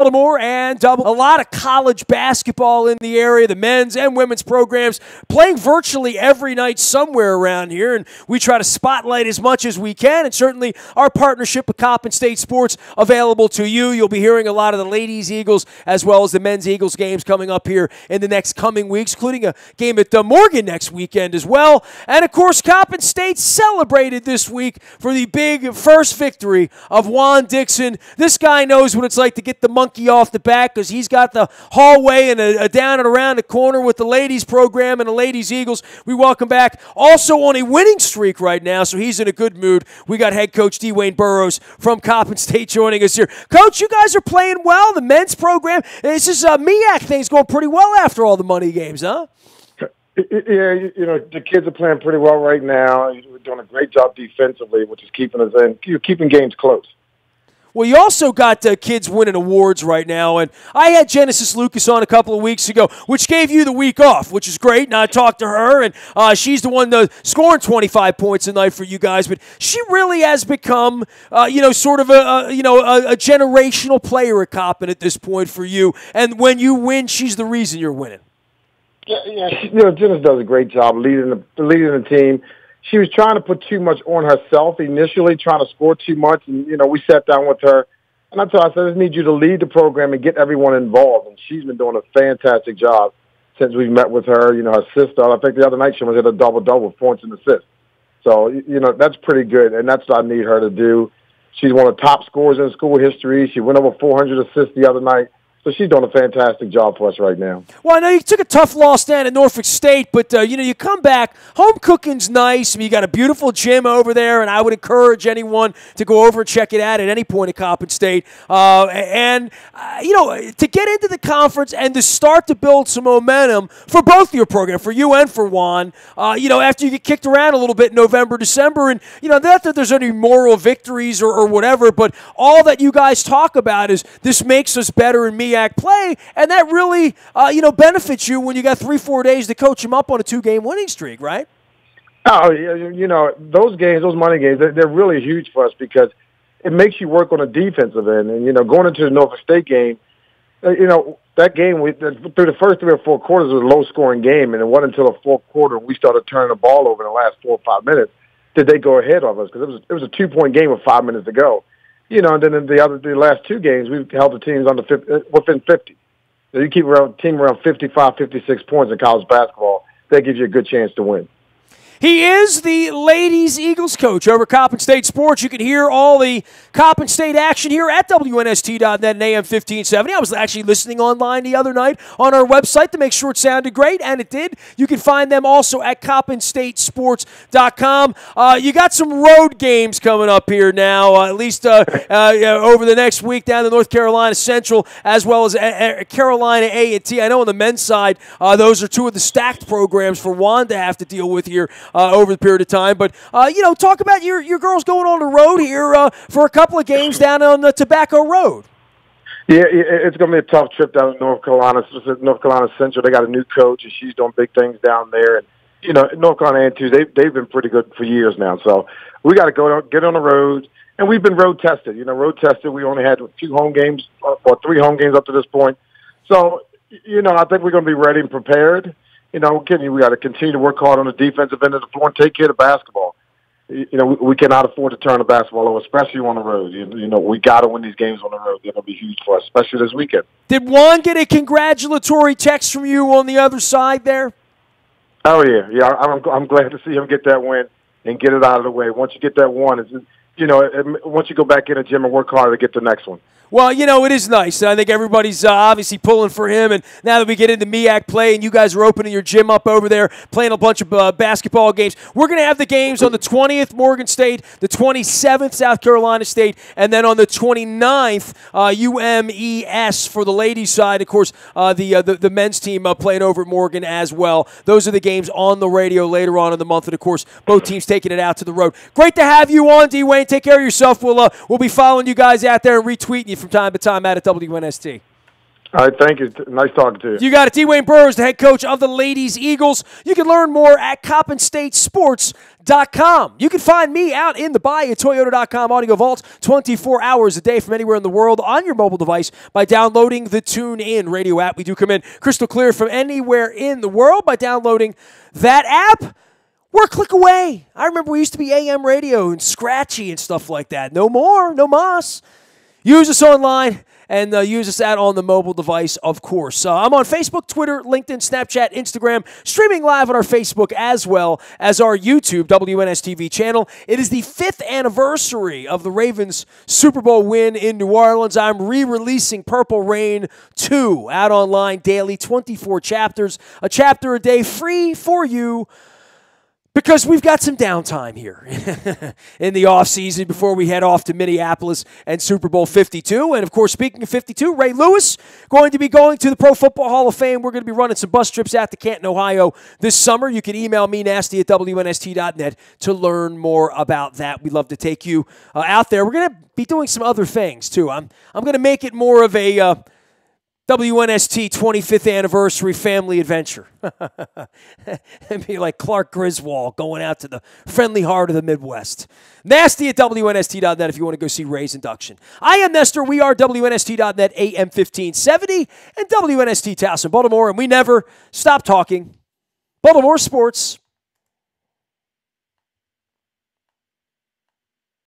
Baltimore and a lot of college basketball in the area, the men's and women's programs playing virtually every night somewhere around here, and we try to spotlight as much as we can, and certainly our partnership with Coppin State Sports available to you. You'll be hearing a lot of the ladies Eagles as well as the men's Eagles games coming up here in the next coming weeks, including a game at Morgan next weekend as well. And of course, Coppin State celebrated this week for the big first victory of Juan Dixon. This guy knows what it's like to get the monkey off the back because he's got the hallway and a down and around the corner with the ladies program and the ladies Eagles. We welcome back also on a winning streak right now, so he's in a good mood. We got head coach Dwayne Burrows from Coppin State joining us here. Coach, you guys are playing well. The men's program, this is MEAC thing's going pretty well after all the money games, huh? Yeah, the kids are playing pretty well right now. We're doing a great job defensively, which is keeping us in. You're keeping games close. Well, you also got kids winning awards right now, and I had Genesis Lucas on a couple of weeks ago, which gave you the week off, which is great, and I talked to her, and she's the one scoring 25 points a night for you guys, but she really has become, sort of a generational player at Coppin at this point for you, and when you win, she's the reason you're winning. Yeah. Genesis does a great job leading the team. She was trying to put too much on herself initially, trying to score too much. And, we sat down with her. And I told her, I said, I just need you to lead the program and get everyone involved. And she's been doing a fantastic job since we've met with her. Her sister, I think the other night she was at a double-double with points and assists. So, that's pretty good. And that's what I need her to do. She's one of the top scorers in school history. She went over 400 assists the other night. So she's doing a fantastic job for us right now. Well, I know you took a tough loss down at Norfolk State, but, you come back. Home cooking's nice. I mean, you got a beautiful gym over there, and I would encourage anyone to go over and check it out at any point at Coppin State. To get into the conference and to start to build some momentum for both your program, for you and for Juan, after you get kicked around a little bit in November, December, and, not that there's any moral victories or whatever, but all that you guys talk about is this makes us better in MEAC play, and that really, benefits you when you got 3-4 days to coach them up on a 2-game winning streak, right? Oh, those games, those money games, they're really huge for us because it makes you work on a defensive end. And, going into the Norfolk State game, that game, through the first 3 or 4 quarters, was a low-scoring game, and it wasn't until the fourth quarter we started turning the ball over in the last 4 or 5 minutes did they go ahead of us because it was a 2-point game with 5 minutes to go. And then in the last 2 games, we've held the teams within 50. So you keep a team around 55, 56 points in college basketball, that gives you a good chance to win. He is the ladies Eagles coach over Coppin State Sports. You can hear all the Coppin State action here at WNST.net and AM 1570. I was actually listening online the other night on our website to make sure it sounded great, and it did. You can find them also at CoppinStateSports.com. You got some road games coming up here now, at least over the next week down to North Carolina Central as well as Carolina A&T. I know on the men's side, those are 2 of the stacked programs for Juan to have to deal with here over the period of time. But, talk about your girls going on the road here for a couple of games down on the Tobacco Road. Yeah, it's going to be a tough trip down to North Carolina Central. They got a new coach, and she's doing big things down there. And, North Carolina A&T, they've been pretty good for years now. So we got to get on the road. And we've been road tested. We only had 2 home games or 3 home games up to this point. So, I think we're going to be ready and prepared. We got to continue to work hard on the defensive end of the floor and take care of the basketball. We cannot afford to turn the basketball over, especially on the road. We got to win these games on the road. They're going to be huge for us, especially this weekend. Did Juan get a congratulatory text from you on the other side there? Oh, yeah. Yeah, I'm glad to see him get that win and get it out of the way. Once you get that one, once you go back in the gym and work hard to get the next one. Well, it is nice. I think everybody's obviously pulling for him. And now that we get into MEAC play and you guys are opening your gym up over there, playing a bunch of basketball games, we're going to have the games on the 20th, Morgan State, the 27th, South Carolina State, and then on the 29th, UMES for the ladies' side. Of course, the men's team playing over at Morgan as well. Those are the games on the radio later on in the month. And, of course, both teams taking it out to the road. Great to have you on, Dwayne. Take care of yourself. We'll be following you guys out there and retweeting you from time to time out at WNST. All right, thank you. Nice talking to you. You got it. Dwayne Burrows, the head coach of the Ladies Eagles. You can learn more at CoppinStateSports.com. You can find me out in the bay at Toyota.com Audio Vault 24 hours a day from anywhere in the world on your mobile device by downloading the TuneIn radio app. We do come in crystal clear from anywhere in the world by downloading that app. We're a click away. I remember we used to be AM radio and scratchy and stuff like that. No more, no mas. Use us online. And use us out on the mobile device, of course. I'm on Facebook, Twitter, LinkedIn, Snapchat, Instagram, streaming live on our Facebook as well as our YouTube WNSTV channel. It is the 5th anniversary of the Ravens Super Bowl win in New Orleans. I'm re-releasing Purple Rain 2 out online daily, 24 chapters, a chapter a day, free for you. Because we've got some downtime here in the offseason before we head off to Minneapolis and Super Bowl 52. And, of course, speaking of 52, Ray Lewis going to be going to the Pro Football Hall of Fame. We're going to be running some bus trips out to Canton, Ohio this summer. You can email me, nasty at WNST.net, to learn more about that. We'd love to take you out there. We're going to be doing some other things, too. I'm going to make it more of a WNST 25th anniversary family adventure. It'd be like Clark Griswold going out to the friendly heart of the Midwest. Nasty at WNST.net if you want to go see Ray's induction. I am Nestor. We are WNST.net, AM 1570, and WNST Towson, Baltimore, and we never stop talking Baltimore sports.